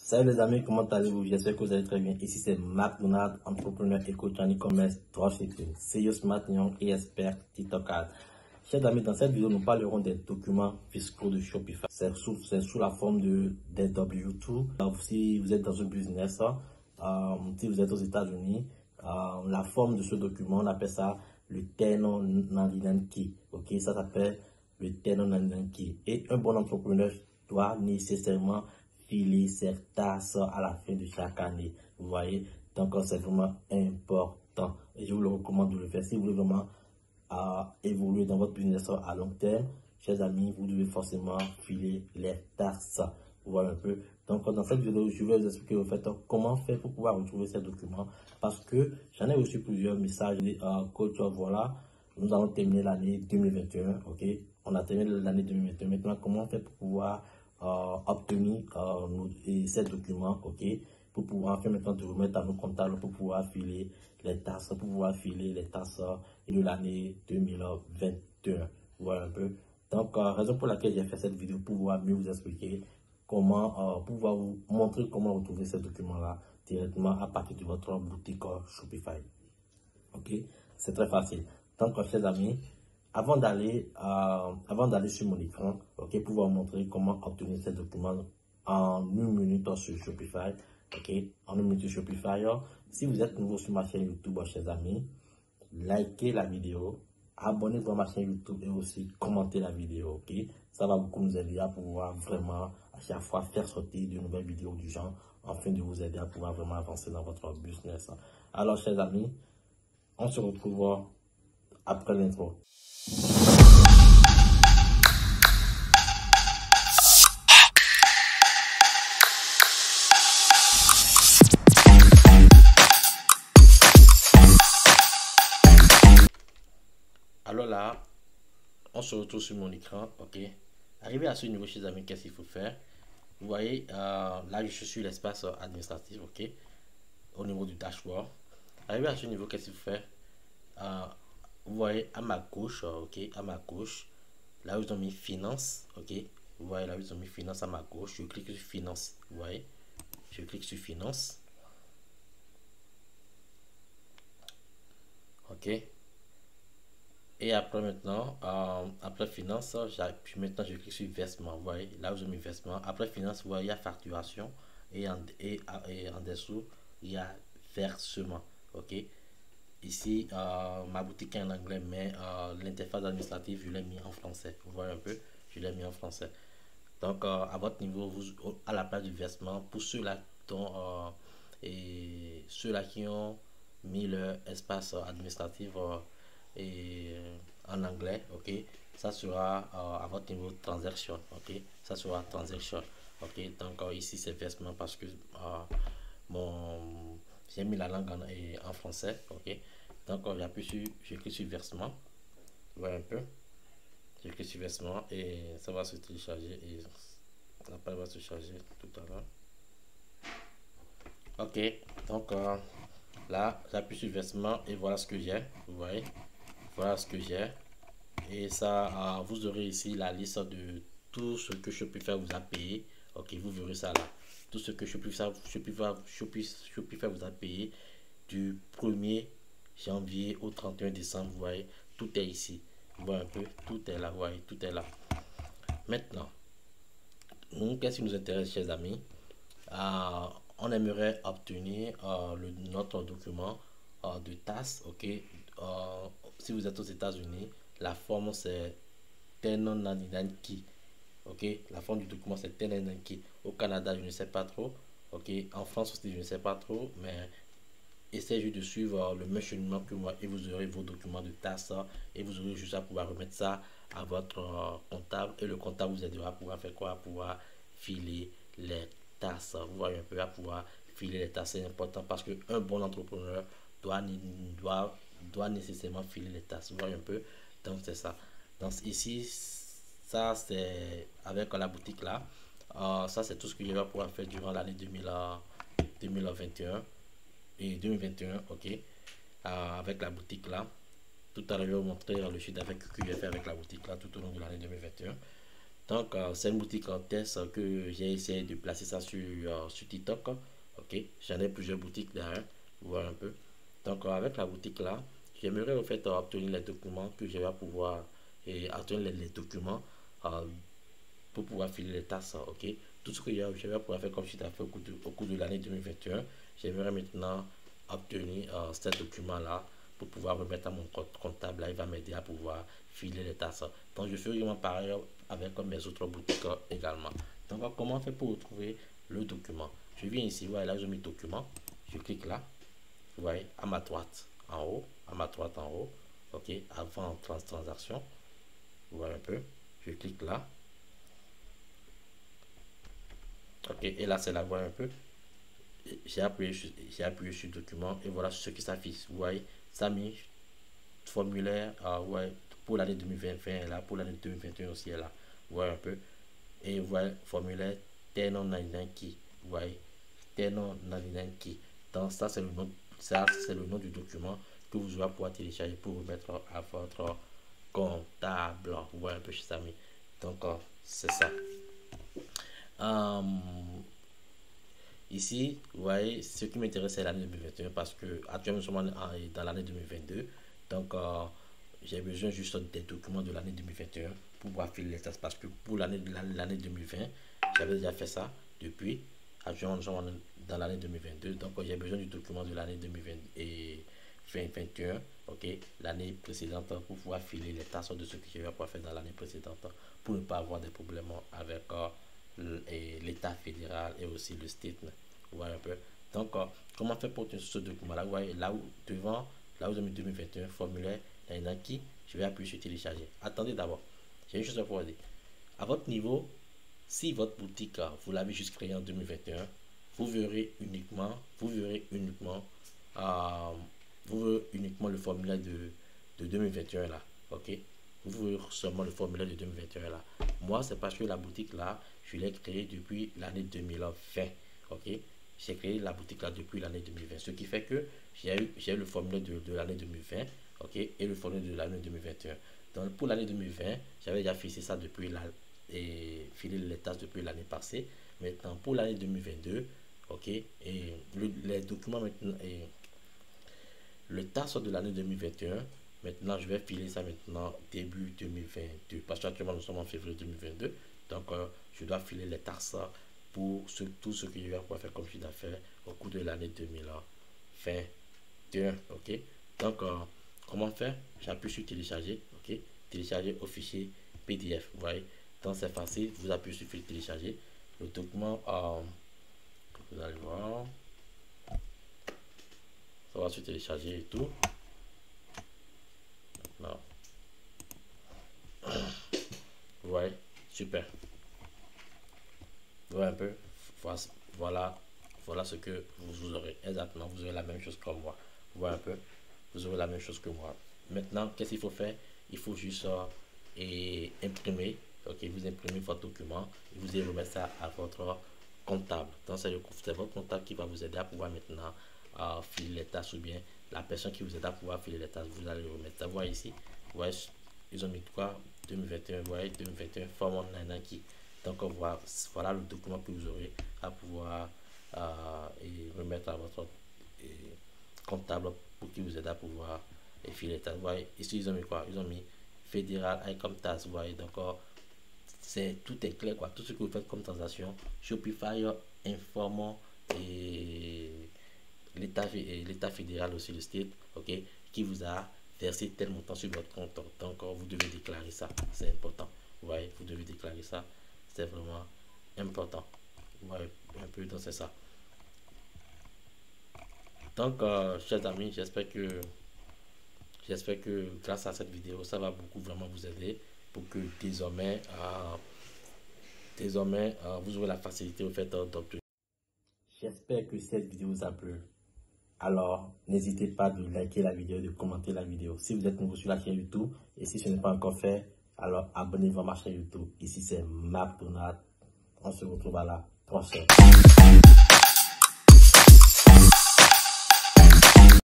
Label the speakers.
Speaker 1: Salut les amis, comment allez-vous? J'espère que vous allez très bien. Ici c'est McDonald, entrepreneur et coach en e-commerce, dropshipping, CEO Smart Young et expert TikTok Ads. Chers amis, dans cette vidéo, nous parlerons des documents fiscaux de Shopify. C'est sous la forme des W2. Si vous êtes dans un business, si vous êtes aux États-Unis, la forme de ce document, on appelle ça le 1099 Key. Ok, ça s'appelle le 1099 Key. Et un bon entrepreneur doit nécessairement filer ses tasses à la fin de chaque année. Vous voyez, donc c'est vraiment important. Et je vous le recommande de le faire. Si vous voulez vraiment évoluer dans votre business à long terme, chers amis, vous devez forcément filer les tasses. Vous voyez un peu. Donc dans cette vidéo, je vais vous expliquer au fait comment faire pour pouvoir retrouver ces documents. Parce que j'en ai reçu plusieurs messages coach, voilà, nous allons terminer l'année 2021. Ok, on a terminé l'année 2021. Maintenant, comment faire pour pouvoir obtenir ces documents, ok, pour pouvoir faire maintenant de remettre à nos comptables pour pouvoir filer les tasses, de l'année 2021. Voilà un peu. Donc, raison pour laquelle j'ai fait cette vidéo, pour pouvoir mieux vous expliquer comment, pour pouvoir vous montrer comment retrouver ces documents-là directement à partir de votre boutique Shopify. Ok, c'est très facile. Donc, chers amis, avant d'aller sur mon écran, ok, pour vous montrer comment obtenir ces documents en une minute sur Shopify, ok, en une minute sur Shopify. Si vous êtes nouveau sur ma chaîne YouTube, chers amis, likez la vidéo, abonnez-vous à ma chaîne YouTube et aussi commentez la vidéo, ok. Ça va beaucoup nous aider à pouvoir vraiment à chaque fois faire sortir de nouvelles vidéos du genre, afin de vous aider à pouvoir vraiment avancer dans votre business. Alors, chers amis, on se retrouve après l'intro. Alors là, on se retrouve sur mon écran, ok. Arrivé à ce niveau, chers amis, qu'est-ce qu'il faut faire? Vous voyez, là je suis sur l'espace administratif, ok, au niveau du dashboard. Arrivé à ce niveau, qu'est-ce qu'il faut faire? Vous voyez à ma gauche, ok, à ma gauche, là où ils ont mis finance, ok. Vous voyez là où ils ont mis finance à ma gauche, je clique sur finance, vous voyez, je clique sur finance, ok. Et après maintenant, après finance, maintenant je clique sur versement. Vous voyez, là où j'ai mis versement. Après finance, vous voyez, il y a facturation. Et en dessous, il y a versement. Ok. Ici, ma boutique est en anglais, mais l'interface administrative, je l'ai mis en français. Vous voyez un peu, je l'ai mis en français. Donc, à votre niveau, à la place du versement, pour ceux-là ceux-là qui ont mis leur espace administratif et en anglais, ok, ça sera à votre niveau transaction, ok, ça sera transaction, ok. Donc ici c'est versement parce que j'ai mis la langue en français, ok. Donc je clique sur versement, voilà un peu, je clique sur versement et ça va se télécharger et après va se charger tout à l'heure. Ok, donc là j'appuie sur versement et voilà ce que j'ai, vous voyez, voilà ce que j'ai. Et ça, vous aurez ici la liste de tout ce que Shopify vous a payé. Ok, vous verrez ça là. Tout ce que Shopify vous a payé du 1er janvier au 31 décembre. Vous voyez, tout est ici. Vous voyez un peu, tout est là. Vous voyez, tout est là. Maintenant, nous, qu'est-ce qui nous intéresse, chers amis? On aimerait obtenir notre document de TAS. Ok, si vous êtes aux États-Unis, la forme c'est 1099 Key. Ok, la forme du document c'est 1099 Key. Au Canada, je ne sais pas trop. Ok, en France aussi, je ne sais pas trop. Mais essayez de suivre le même cheminement que moi et vous aurez vos documents de TAS et vous aurez juste à pouvoir remettre ça à votre comptable et le comptable vous aidera à pouvoir faire quoi? À pouvoir filer les tasses. Vous voyez un peu, à pouvoir filer les tasses. C'est important parce qu'un bon entrepreneur doit nécessairement filer les tasses. Vous voyez un peu, donc c'est ça. Donc ici, ça c'est avec la boutique là. Ça c'est tout ce que je vais pouvoir faire durant l'année 2021 et 2021, ok, avec la boutique là. Tout à l'heure, je vais vous montrer le chiffre d'affaires que j'ai fait avec la boutique là tout au long de l'année 2021. Donc, c'est une boutique en test que j'ai essayé de placer ça sur TikTok. Ok, j'en ai plusieurs boutiques derrière, voir un peu. Donc, avec la boutique là, j'aimerais en fait obtenir les documents que je vais pouvoir obtenir les documents euh, pour pouvoir filer les tasses. Ok, tout ce que je vais pouvoir faire comme chiffre d'affaires au cours de l'année 2021, j'aimerais maintenant obtenir ces documents là pour pouvoir remettre à mon compte comptable. Là, il va m'aider à pouvoir filer les tasses. Donc, je fais vraiment pareil avec mes autres boutiques également. Donc, comment on fait pour retrouver le document? Je viens ici, voilà, là, je mets document. Je clique là, vous voyez, à ma droite en haut, ok, avant transaction, vous voyez un peu, je clique là, ok, et là, c'est là, vous voyez un peu, j'ai appuyé sur document, et voilà ce qui s'affiche, vous voyez, ça mis formulaire, ouais, pour l'année 2020 là, pour l'année 2021 aussi est là, vous voyez un peu, et vous voyez formulaire Tenon Naninki, vous voyez, Tenon Naninki. Donc ça c'est le nom du document que vous allez pouvoir télécharger pour remettre à votre comptable, vous voyez un peu chez Samy. Donc c'est ça. Ici, vous voyez, ce qui m'intéresse c'est l'année 2021 parce que actuellement nous sommes dans l'année 2022. Donc, j'ai besoin juste des documents de l'année 2021 pour pouvoir filer les tasses. Parce que pour l'année 2020, j'avais déjà fait ça depuis. Actuellement, nous sommes dans l'année 2022. Donc, j'ai besoin du document de l'année 2020 et 2021, ok, l'année précédente pour pouvoir filer les tasses de ce que je vais pouvoir faire dans l'année précédente pour ne pas avoir des problèmes avec l'État fédéral et aussi le state. Vous voyez un peu. Donc, comment faire pour obtenir ce document là? Vous voyez là où devant, là où j'ai mis 2021, formulaire, qui je vais appuyer sur télécharger. Attendez d'abord, j'ai une chose à vous dire. À votre niveau, si votre boutique vous l'avez juste créé en 2021, vous verrez uniquement le formulaire de 2021 là, ok, vous verrez seulement le formulaire de 2021 là. Moi c'est parce que la boutique là je l'ai créée depuis l'année 2020, ok, j'ai créé la boutique là depuis l'année 2020, ce qui fait que j'ai eu le formulaire de l'année 2020, ok, et le formulaire de l'année 2021. Donc pour l'année 2020 j'avais déjà fixé ça depuis et filer les tasses depuis l'année passée. Maintenant pour l'année 2022, ok, et les documents maintenant et le tasse de l'année 2021, maintenant je vais filer ça maintenant début 2022 parce qu'actuellement nous sommes en février 2022. Donc je dois filer les tasses pour tout ce que je vais pouvoir faire comme chiffre d'affaires au cours de l'année 2021, ok. Donc comment faire? J'appuie sur télécharger, ok, télécharger au fichier PDF, vous voyez. Donc c'est facile, vous appuyez sur télécharger le document, vous allez voir, ça va se télécharger et tout. Maintenant, vous voyez, super. Vous voyez un peu, voilà ce que vous aurez exactement. Vous aurez la même chose que moi. Vous voyez un peu, vous aurez la même chose que moi. Maintenant, qu'est-ce qu'il faut faire? Il faut juste imprimer. Ok, vous imprimez votre document et vous allez remettre ça à votre comptable. Donc c'est votre comptable qui va vous aider à pouvoir maintenant filer les tasses, ou bien la personne qui vous aide à pouvoir filer les tasses, vous allez le remettre. Vous voyez ici, vous voyez, ils ont mis quoi? 2021, vous voyez, 2021 forme Nanaki. Donc voilà le document que vous aurez à pouvoir remettre à votre comptable pour qu'il vous aide à pouvoir filer les tasses. Vous voyez, ici ils ont mis quoi? Ils ont mis fédéral income tax. Vous voyez, donc tout est clair quoi. Tout ce que vous faites comme transaction, Shopify informe l'État fédéral aussi, le state, ok, qui vous a versé tel montant sur votre compte. Donc vous devez déclarer ça, c'est important. Vous voyez, vous devez déclarer ça, c'est vraiment important. Vous voyez un peu, donc c'est ça. Donc chers amis, j'espère que grâce à cette vidéo ça va beaucoup vraiment vous aider pour que désormais vous aurez la facilité au fait d'obtenir. J'espère que cette vidéo vous a plu. Alors, n'hésitez pas de liker la vidéo, de commenter la vidéo. Si vous êtes nouveau sur la chaîne YouTube et si ce n'est pas encore fait, alors abonnez-vous à ma chaîne YouTube. Ici, c'est McDonald. On se retrouve à la prochaine.